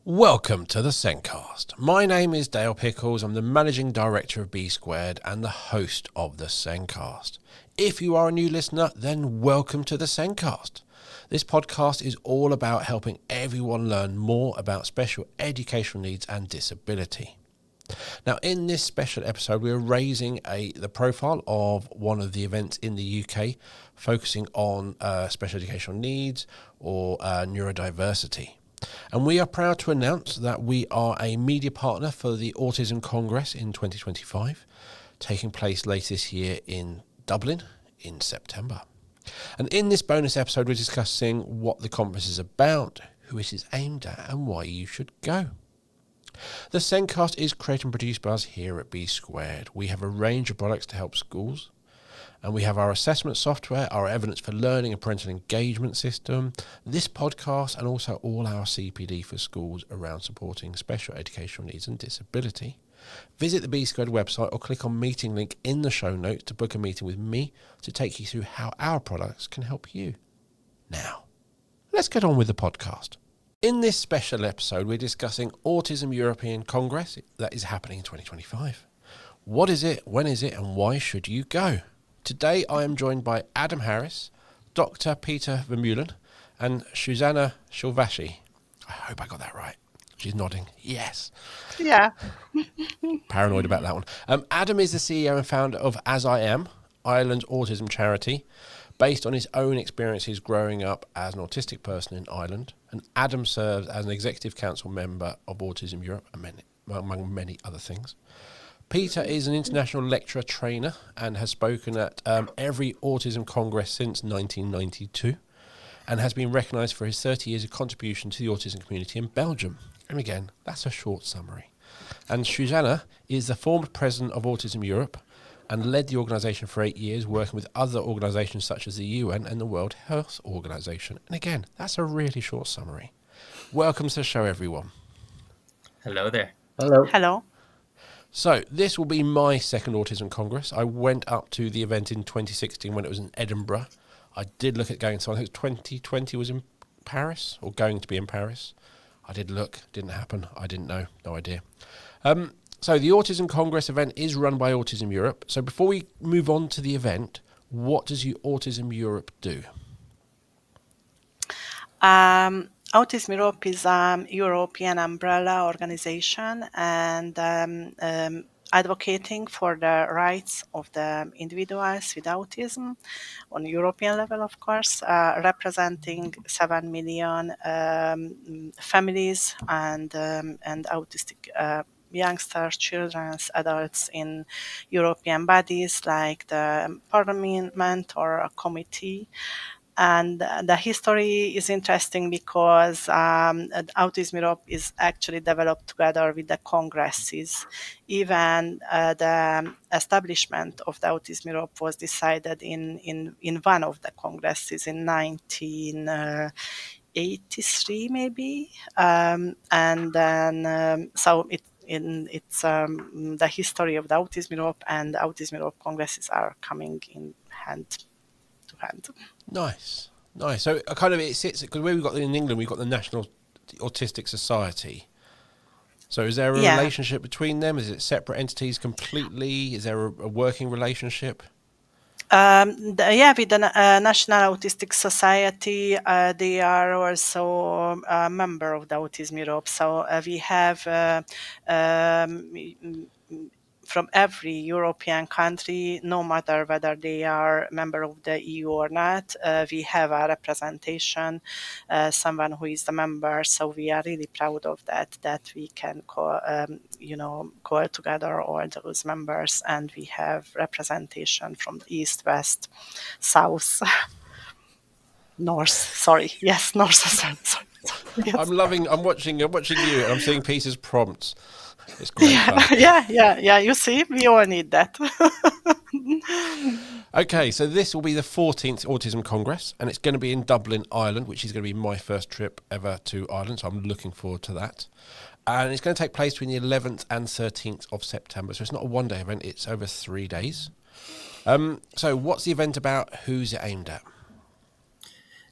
Welcome to the SENDcast. My name is Dale Pickles. I'm the Managing Director of B Squared and the host of the SENDcast. If you are a new listener, then welcome to the SENDcast. This podcast is all about helping everyone learn more about special educational needs and disability. Now, in this special episode, we're raising the profile of one of the events in the UK focusing on special educational needs or neurodiversity. And we are proud to announce that we are a media partner for the Autism Congress in 2025, taking place later this year in Dublin in September. And in this bonus episode, we're discussing what the conference is about, who it is aimed at, and why you should go. The SENDcast is created and produced by us here at B Squared. We have a range of products to help schools, and we have our assessment software, our evidence for learning and parental engagement system, this podcast, and also all our CPD for schools around supporting special educational needs and disability. Visit the B Squared website or click on meeting link in the show notes to book a meeting with me to take you through how our products can help you. Now, let's get on with the podcast. In this special episode, we're discussing Autism European Congress that is happening in 2025. What is it, when is it, and why should you go? Today, I am joined by Adam Harris, Dr. Peter Vermeulen, and Zsuzsanna Szilvasy. I hope I got that right. She's nodding. Yes. Yeah. Paranoid about that one. Adam is the CEO and founder of As I Am, Ireland's autism charity, based on his own experiences growing up as an autistic person in Ireland. And Adam serves as an executive council member of Autism Europe, among many other things. Peter is an international lecturer trainer and has spoken at every Autism Congress since 1992 and has been recognised for his 30 years of contribution to the autism community in Belgium. And again, that's a short summary. And Zsuzsanna is the former president of Autism Europe and led the organisation for 8 years, working with other organisations such as the UN and the World Health Organization. And again, that's a really short summary. Welcome to the show, everyone. Hello there. Hello. So this will be my second Autism Congress. I went up to the event in 2016 when it was in Edinburgh. I did look at going to, I think 2020 was in Paris, or going to be in Paris. I did look, didn't happen. I didn't know, no idea. So the Autism Congress event is run by Autism Europe. So before we move on to the event, what does Autism Europe do? Autism Europe is a European umbrella organization and advocating for the rights of the individuals with autism on European level, of course, representing 7 million families and autistic youngsters, children, adults in European bodies like the Parliament or a committee. And the history is interesting because Autism Europe is actually developed together with the congresses. Even the establishment of the Autism Europe was decided in one of the congresses in 1983, maybe. And then, so it's the history of the Autism Europe and the Autism Europe congresses are coming in hand to hand. Nice. So kind of it sits, because where we've got in England, we've got the National Autistic Society. So is there a relationship between them? Is it separate entities completely? Is there a working relationship? With the National Autistic Society, they are also a member of the Autism Europe. So we have from every European country, no matter whether they are member of the EU or not, we have a representation, someone who is the member. So we are really proud of that we can call together all those members, and we have representation from the east, west, south, north. Sorry, yes, north. Sorry. Yes. I'm watching you, and I'm seeing Peter's prompts. It's great fun. Yeah. You see, we all need that. Okay, so this will be the 14th Autism Congress, and it's going to be in Dublin, Ireland, which is going to be my first trip ever to Ireland, so I'm looking forward to that. And it's going to take place between the 11th and 13th of September, so it's not a one-day event, it's over 3 days. So what's the event about? Who's it aimed at?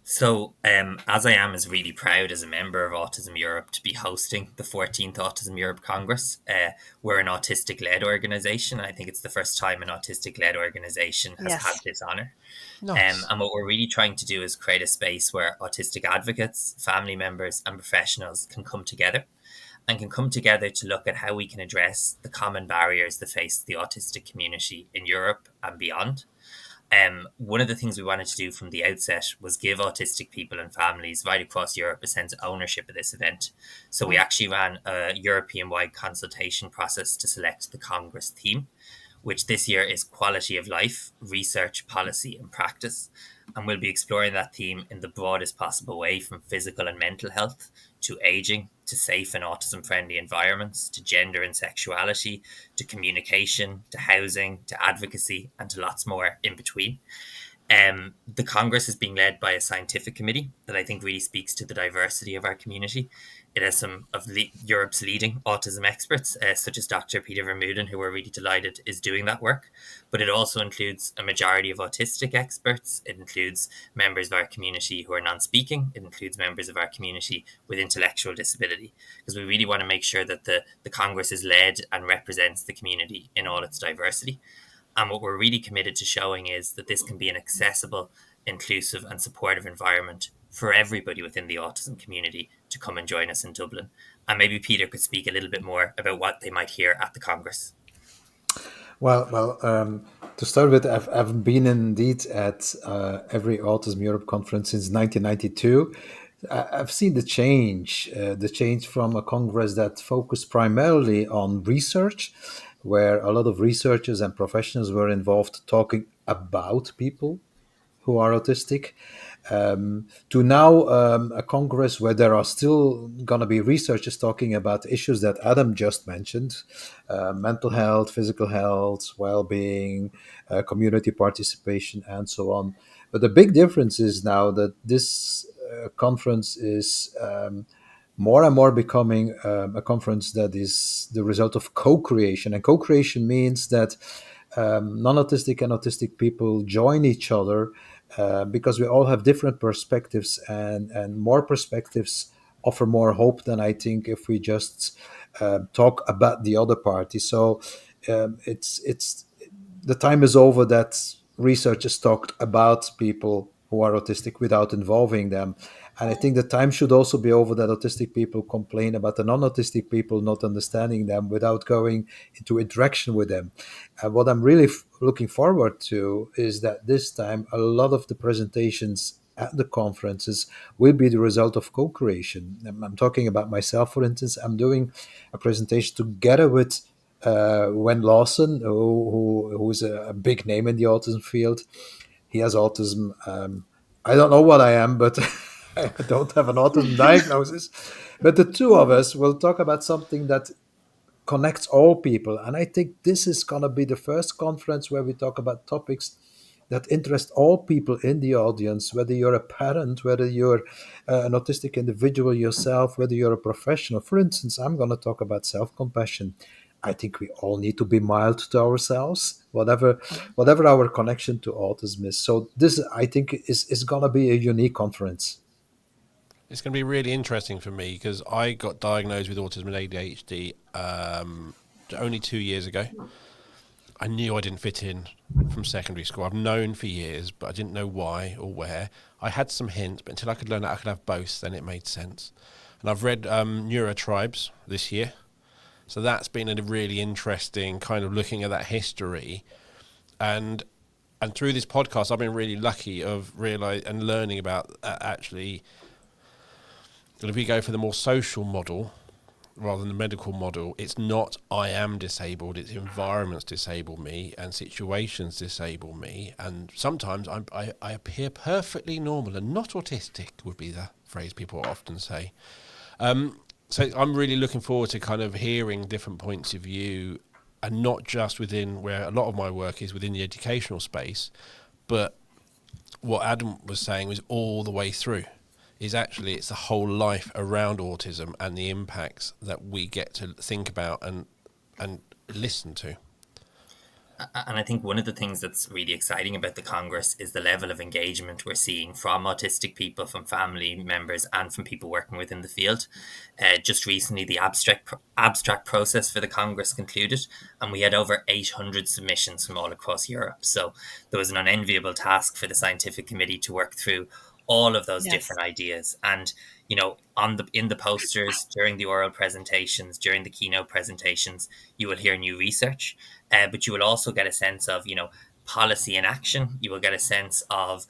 As I am is really proud as a member of Autism Europe to be hosting the 14th Autism Europe Congress. We're an autistic-led organisation. I think it's the first time an autistic-led organisation has had Yes. this honour. Nice. And what we're really trying to do is create a space where autistic advocates, family members, and professionals can come together to look at how we can address the common barriers that face the autistic community in Europe and beyond. One of the things we wanted to do from the outset was give autistic people and families right across Europe a sense of ownership of this event. So we actually ran a European-wide consultation process to select the Congress theme, which this year is quality of life, research, policy, and practice. And we'll be exploring that theme in the broadest possible way, from physical and mental health to aging, to safe and autism-friendly environments, to gender and sexuality, to communication, to housing, to advocacy, and to lots more in between. The Congress is being led by a scientific committee that I think really speaks to the diversity of our community. It has some of Europe's leading autism experts, such as Dr. Peter Vermeulen, who we're really delighted is doing that work. But it also includes a majority of autistic experts. It includes members of our community who are non-speaking. It includes members of our community with intellectual disability, because we really want to make sure that the Congress is led and represents the community in all its diversity. And what we're really committed to showing is that this can be an accessible, inclusive, and supportive environment for everybody within the autism community to come and join us in Dublin. And maybe Peter could speak a little bit more about what they might hear at the Congress. To start with, I've been indeed at every Autism Europe conference since 1992. I've seen the change from a congress that focused primarily on research, where a lot of researchers and professionals were involved talking about people who are autistic, to now a congress where there are still going to be researchers talking about issues that Adam just mentioned: mental health, physical health, well-being, community participation, and so on. But the big difference is now that this conference is more and more becoming a conference that is the result of co-creation. And co-creation means that non-autistic and autistic people join each other because we all have different perspectives, and more perspectives offer more hope than I think if we just talk about the other party. So it's the time is over that researchers talked about people who are autistic without involving them. And I think the time should also be over that autistic people complain about the non-autistic people not understanding them without going into interaction with them. And what I'm really looking forward to is that this time a lot of the presentations at the conferences will be the result of co-creation. I'm talking about myself, for instance. I'm doing a presentation together with Wen Lawson, who is a big name in the autism field. He has autism. I don't know what I am, but I don't have an autism diagnosis. But the two of us will talk about something that connects all people. And I think this is going to be the first conference where we talk about topics that interest all people in the audience, whether you're a parent, whether you're an autistic individual yourself, whether you're a professional. For instance, I'm going to talk about self-compassion. I think we all need to be mild to ourselves, whatever our connection to autism is. So this, I think, is going to be a unique conference. It's going to be really interesting for me because I got diagnosed with autism and ADHD only 2 years ago. I knew I didn't fit in from secondary school. I've known for years, but I didn't know why or where. I had some hints, but until I could learn that I could have both, then it made sense. And I've read Neurotribes this year. So that's been a really interesting kind of looking at that history. And through this podcast, I've been really lucky of learning about actually, that if we go for the more social model rather than the medical model, it's not I am disabled, it's environments disable me and situations disable me. And sometimes I appear perfectly normal and not autistic would be the phrase people often say. So I'm really looking forward to kind of hearing different points of view, and not just within where a lot of my work is within the educational space, but what Adam was saying was all the way through. Is actually it's the whole life around autism and the impacts that we get to think about and listen to. And I think one of the things that's really exciting about the Congress is the level of engagement we're seeing from autistic people, from family members, and from people working within the field. Just recently, the abstract process for the Congress concluded, and we had over 800 submissions from all across Europe. So there was an unenviable task for the scientific committee to work through all of those Yes. different ideas. And in the posters, during the oral presentations, during the keynote presentations, you will hear new research, but you will also get a sense of policy in action. You will get a sense of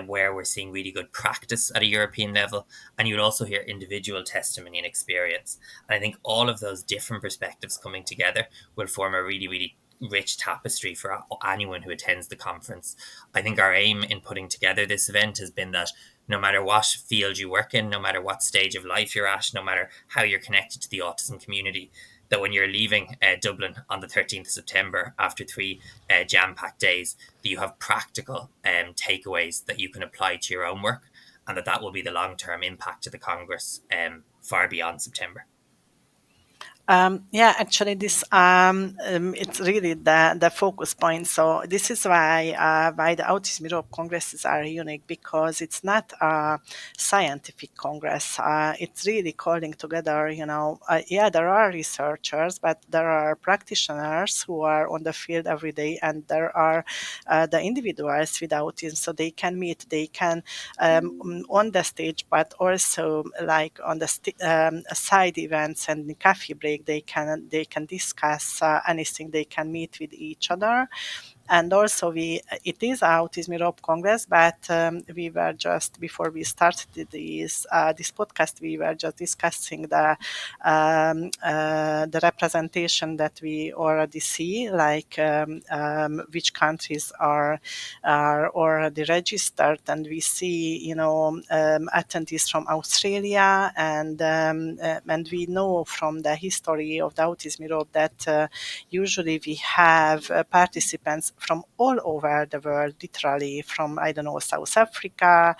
where we're seeing really good practice at a European level, and you'll also hear individual testimony and experience. And I think all of those different perspectives coming together will form a really, really rich tapestry for anyone who attends the conference. I think our aim in putting together this event has been that no matter what field you work in, no matter what stage of life you're at, no matter how you're connected to the autism community, that when you're leaving Dublin on the 13th of September after 3 jam-packed days, that you have practical takeaways that you can apply to your own work, and that will be the long-term impact of the Congress far beyond September. Yeah, actually, this it's really the focus point. So this is why the Autism Europe Congresses are unique, because it's not a scientific congress. It's really calling together. Yeah, there are researchers, but there are practitioners who are on the field every day, and there are the individuals with autism, so they can meet, they can on the stage, but also like on the side events and coffee break, they can discuss anything, they can meet with each other. And also it is Autism Europe Congress, but we were just, before we started this podcast, we were just discussing the representation that we already see, like which countries are already registered, and we see attendees from Australia, and we know from the history of the Autism Europe that usually we have participants from all over the world, literally from, I don't know, South Africa,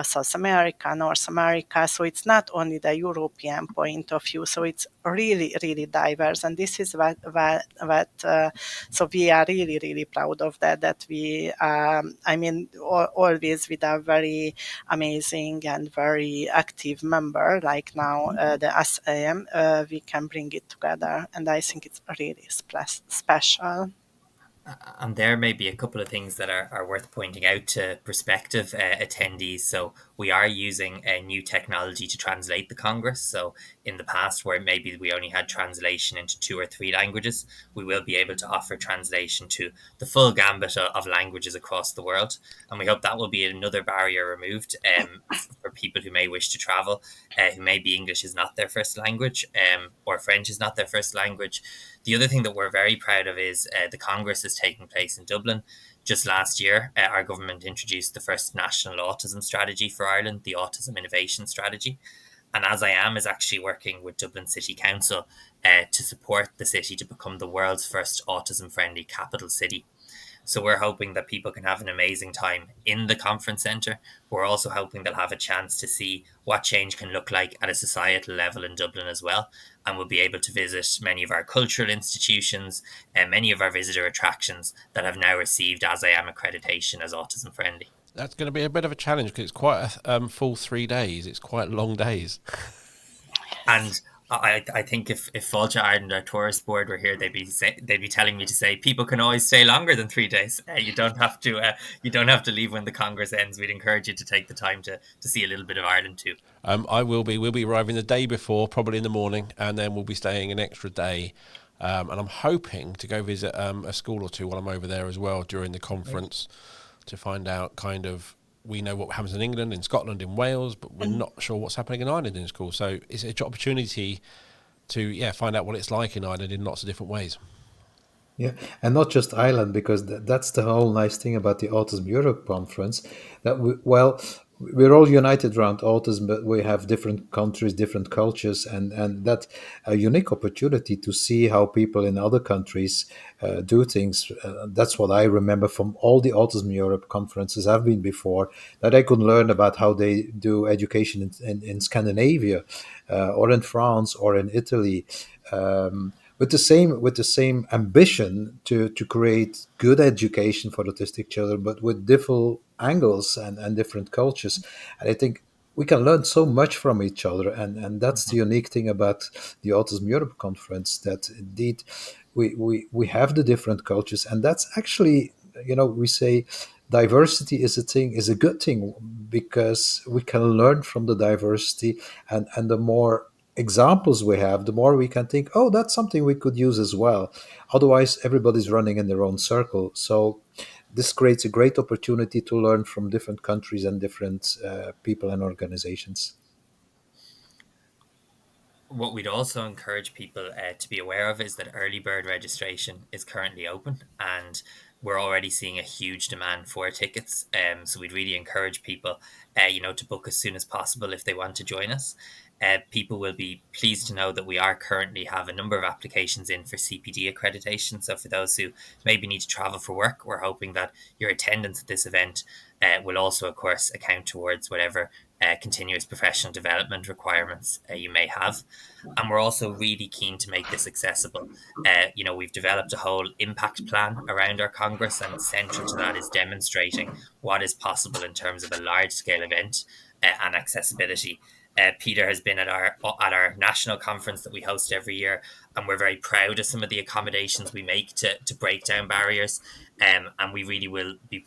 South America, North America. So it's not only the European point of view. So it's really, really diverse. And this is so we are really, really proud of that we, always with a very amazing and very active member, like now the SAM, we can bring it together. And I think it's really special. And there may be a couple of things that are worth pointing out to prospective attendees. So we are using a new technology to translate the Congress. So in the past, where maybe we only had translation into 2 or 3 languages, we will be able to offer translation to the full gambit of languages across the world. And we hope that will be another barrier removed for people who may wish to travel, who maybe English is not their first language, or French is not their first language. The other thing that we're very proud of is the Congress is taking place in Dublin. Just last year, our government introduced the first national autism strategy for Ireland, the Autism Innovation Strategy. And As I Am is actually working with Dublin City Council to support the city to become the world's first autism-friendly capital city. So we're hoping that people can have an amazing time in the conference centre. We're also hoping they'll have a chance to see what change can look like at a societal level in Dublin as well. And we'll be able to visit many of our cultural institutions and many of our visitor attractions that have now received As I Am accreditation as autism friendly. That's going to be a bit of a challenge because it's quite a full 3 days. It's quite long days. And I think if Fáilte Ireland, our tourist board, were here, they'd be telling me to say people can always stay longer than 3 days. You don't have to leave when the Congress ends. We'd encourage you to take the time to see a little bit of Ireland too. We'll be arriving the day before, probably in the morning, and then we'll be staying an extra day. And I'm hoping to go visit a school or two while I'm over there as well during the conference to find out kind of. We know what happens in England, in Scotland, in Wales, but we're not sure what's happening in Ireland in school. So it's an opportunity to find out what it's like in Ireland in lots of different ways. Yeah, and not just Ireland, because that's the whole nice thing about the Autism Europe conference. That we're all united around autism, but we have different countries, different cultures, and that a unique opportunity to see how people in other countries do things. That's what I remember from all the Autism Europe conferences I've been before, that I could learn about how they do education in Scandinavia, or in France, or in Italy. with the same ambition to create good education for autistic children, but with different angles and different cultures. And I think we can learn so much from each other, and that's the unique thing about the Autism Europe conference, that indeed we have the different cultures, and that's actually, we say diversity is a good thing, because we can learn from the diversity, and the more examples we have, the more we can think, oh, that's something we could use as well. Otherwise, everybody's running in their own circle. So this creates a great opportunity to learn from different countries and different people and organizations. What we'd also encourage people to be aware of is that early bird registration is currently open, and we're already seeing a huge demand for tickets. So we'd really encourage people, to book as soon as possible if they want to join us. People will be pleased to know that we are currently have a number of applications in for CPD accreditation. So for those who maybe need to travel for work, we're hoping that your attendance at this event will also, of course, account towards whatever continuous professional development requirements you may have. And we're also really keen to make this accessible. We've developed a whole impact plan around our Congress, and central to that is demonstrating what is possible in terms of a large-scale event and accessibility. Peter has been at our national conference that we host every year, and we're very proud of some of the accommodations we make to break down barriers. And we really will be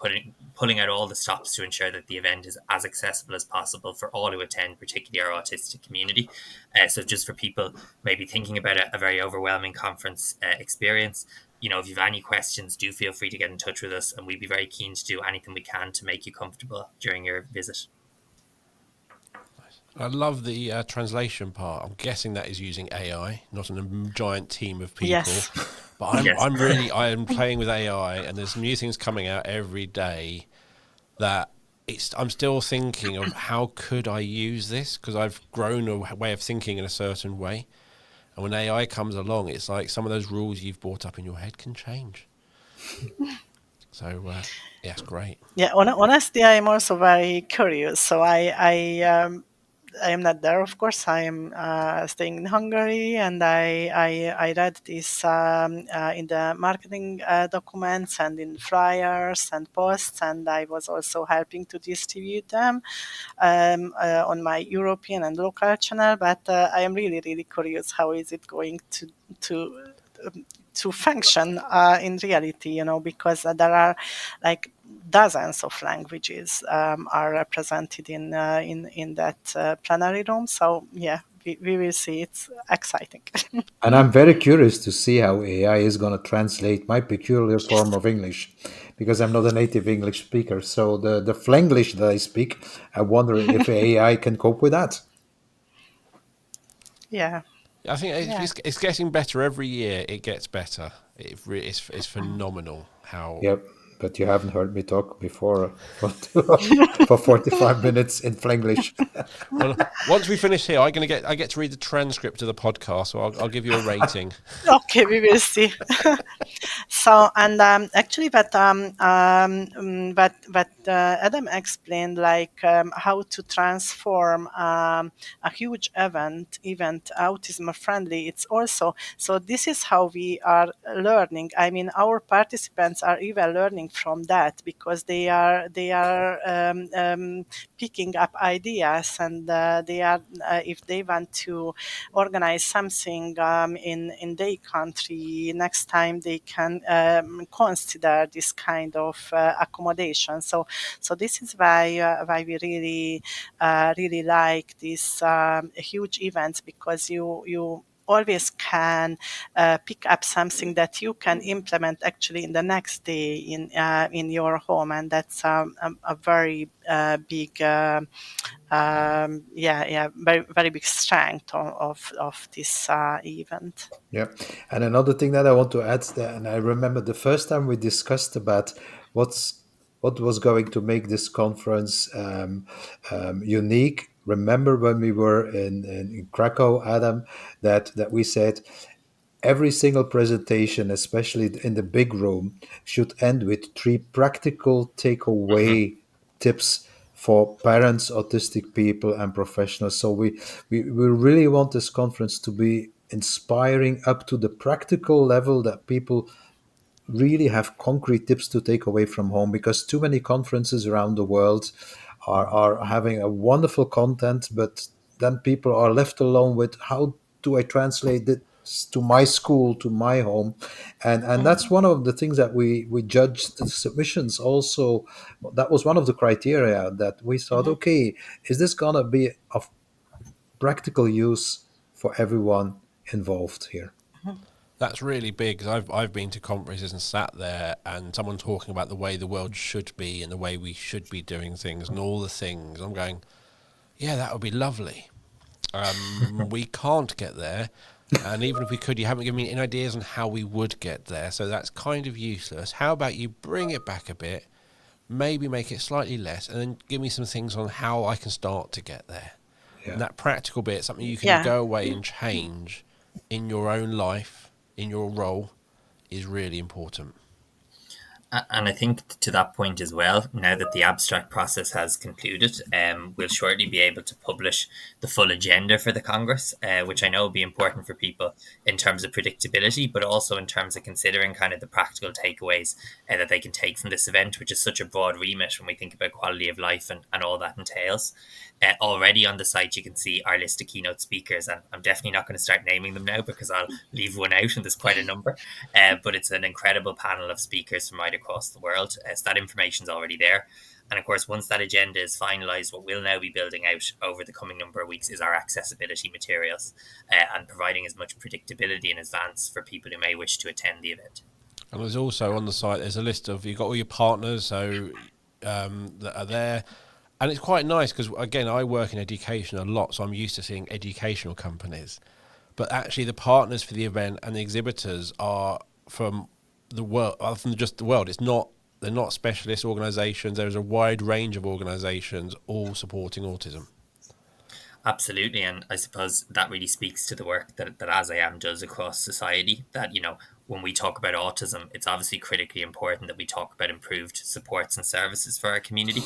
pulling out all the stops to ensure that the event is as accessible as possible for all who attend, particularly our autistic community. So just for people maybe thinking about a very overwhelming conference experience, if you have any questions, do feel free to get in touch with us, and we'd be very keen to do anything we can to make you comfortable during your visit. I love the translation part. I'm guessing that is using AI, not a giant team of people. Yes. But I am playing with AI, and there's new things coming out every day that I'm still thinking of how could I use this, because I've grown a way of thinking in a certain way. And when AI comes along, it's like some of those rules you've brought up in your head can change. So, yeah, it's great. Yeah, honestly, I am also very curious. So I am not there, of course. I am staying in Hungary, and I read this in the marketing documents and in flyers and posts, and I was also helping to distribute them on my European and local channel. But I am really, really curious, how is it going to function in reality, because there are like dozens of languages are represented in that plenary room. So yeah, we will see. It's exciting. And I'm very curious to see how AI is going to translate my peculiar form of English, because I'm not a native English speaker. So the Flenglish that I speak, I wonder if AI can cope with that. Yeah. I think it's getting better every year. It gets better. It's phenomenal how. Yep, but you haven't heard me talk before for 45 minutes in Flenglish. Well, once we finish here, I get to read the transcript of the podcast, so I'll give you a rating. Okay, we will see. So, and actually, but Adam explained like how to transform a huge event autism friendly. It's also, so this is how we are learning. I mean, our participants are even learning from that, because they are picking up ideas, and they are if they want to organize something in their country next time, they can consider this kind of accommodation. So this is why we really like these huge events, because you always can pick up something that you can implement actually in the next day in your home, and that's a very big very, very big strength of this event. Yeah, and another thing that I want to add, and I remember the first time we discussed about what was going to make this conference unique. Remember when we were in Krakow, Adam, that we said every single presentation, especially in the big room, should end with 3 practical takeaway tips for parents, autistic people, and professionals. So we really want this conference to be inspiring up to the practical level that people really have concrete tips to take away from home, because too many conferences around the world are having a wonderful content, but then people are left alone with how do I translate this to my school, to my home. And that's one of the things that we judged the submissions also. That was one of the criteria that we thought, okay, is this gonna be of practical use for everyone involved here? That's really big, 'cause I've been to conferences and sat there and someone talking about the way the world should be and the way we should be doing things and all the things. I'm going, yeah, that would be lovely. We can't get there, and even if we could, you haven't given me any ideas on how we would get there, so that's kind of useless. How about you bring it back a bit, maybe make it slightly less, and then give me some things on how I can start to get there. Yeah. And that practical bit, something you can Yeah. go away and change in your own life, in your role, is really important. And I think to that point as well, now that the abstract process has concluded, we'll shortly be able to publish the full agenda for the Congress, which I know will be important for people in terms of predictability, but also in terms of considering kind of the practical takeaways that they can take from this event, which is such a broad remit when we think about quality of life and all that entails. Already on the site, you can see our list of keynote speakers, and I'm definitely not going to start naming them now because I'll leave one out, and there's quite a number. But it's an incredible panel of speakers from right across the world. So that information's already there. And of course, once that agenda is finalised, what we'll now be building out over the coming number of weeks is our accessibility materials and providing as much predictability in advance for people who may wish to attend the event. And there's also on the site, there's a list of, you've got all your partners so that are there. And it's quite nice because, again, I work in education a lot, so I'm used to seeing educational companies. But actually the partners for the event and the exhibitors are from the world, other than just the world. They're not specialist organisations. There's a wide range of organisations all supporting autism. Absolutely, and I suppose that really speaks to the work that As I Am does across society, that, you know, when we talk about autism, it's obviously critically important that we talk about improved supports and services for our community,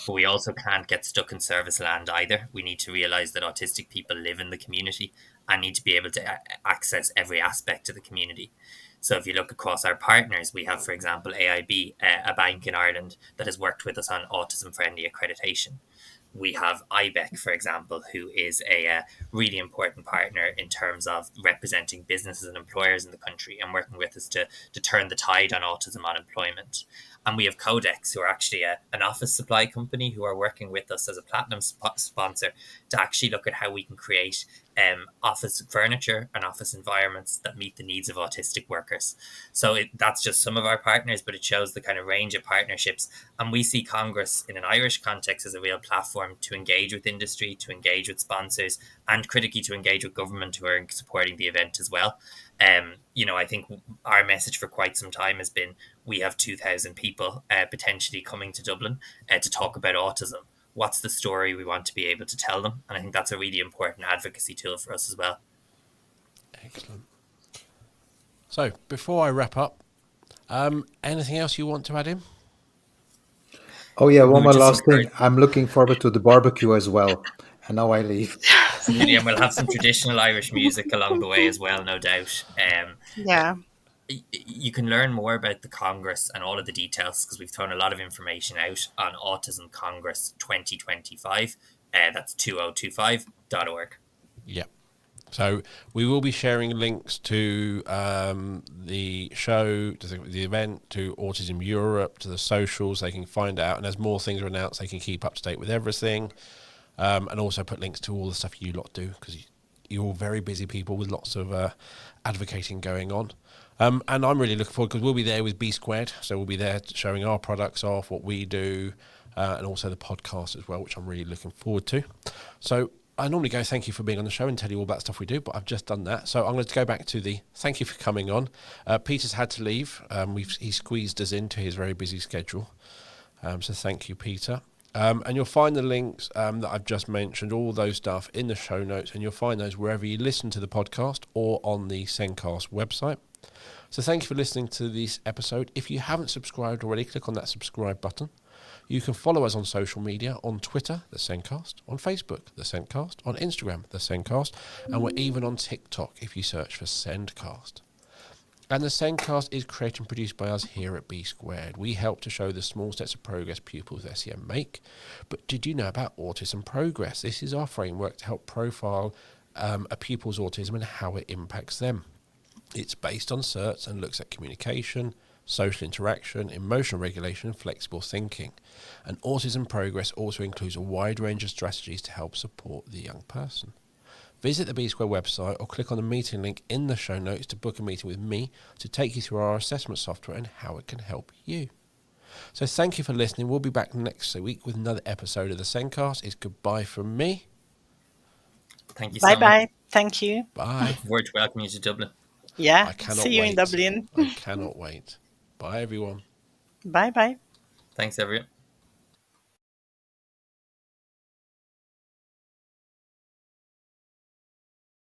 but we also can't get stuck in service land either. We need to realise that autistic people live in the community and need to be able to access every aspect of the community. So if you look across our partners, we have, for example, AIB, a bank in Ireland that has worked with us on autism-friendly accreditation. We have IBEC, for example, who is a really important partner in terms of representing businesses and employers in the country and working with us to turn the tide on autism unemployment. And we have Codex, who are actually an office supply company who are working with us as a platinum sponsor to actually look at how we can create office furniture and office environments that meet the needs of autistic workers. So that's just some of our partners, but it shows the kind of range of partnerships. And we see Congress in an Irish context as a real platform to engage with industry, to engage with sponsors, and critically to engage with government who are supporting the event as well. You know, I think our message for quite some time has been we have 2,000 people potentially coming to Dublin to talk about autism. What's the story we want to be able to tell them? And I think that's a really important advocacy tool for us as well. Excellent. So before I wrap up, anything else you want to add in? Oh yeah, one more last thing. I'm looking forward to the barbecue as well. And now I leave. Absolutely, and we'll have some traditional Irish music along the way as well, no doubt. Yeah. You can learn more about the Congress and all of the details because we've thrown a lot of information out on Autism Congress 2025. That's 2025.org. Yeah. So we will be sharing links to the show, to the event, to Autism Europe, to the socials. They can find out, and as more things are announced, they can keep up to date with everything, and also put links to all the stuff you lot do because you're all very busy people with lots of advocating going on. And I'm really looking forward because we'll be there with B Squared, so we'll be there showing our products off, what we do, and also the podcast as well, which I'm really looking forward to. So I normally go thank you for being on the show and tell you all about stuff we do, but I've just done that. So I'm going to go back to the thank you for coming on. Peter's had to leave. He squeezed us into his very busy schedule. So thank you, Peter. And you'll find the links that I've just mentioned, all those stuff in the show notes, and you'll find those wherever you listen to the podcast or on the SENDcast website. So thank you for listening to this episode. If you haven't subscribed already, click on that subscribe button. You can follow us on social media, on Twitter, The SENDcast, on Facebook, The SENDcast, on Instagram, The SENDcast, and we're even on TikTok if you search for SENDcast. And the SENDcast is created and produced by us here at B Squared. We help to show the small steps of progress pupils with SEN make. But did you know about Autism Progress? This is our framework to help profile a pupil's autism and how it impacts them. It's based on certs and looks at communication, social interaction, emotional regulation, and flexible thinking. And Autism Progress also includes a wide range of strategies to help support the young person. Visit the B Square website or click on the meeting link in the show notes to book a meeting with me to take you through our assessment software and how it can help you. So thank you for listening. We'll be back next week with another episode of the SENDcast. It's goodbye from me. Thank you so much. Bye-bye. Thank you. Bye. Looking forward to welcoming you to Dublin. Yeah. I cannot See you wait. in Dublin. I cannot wait. Bye, everyone. Bye-bye. Thanks, everyone.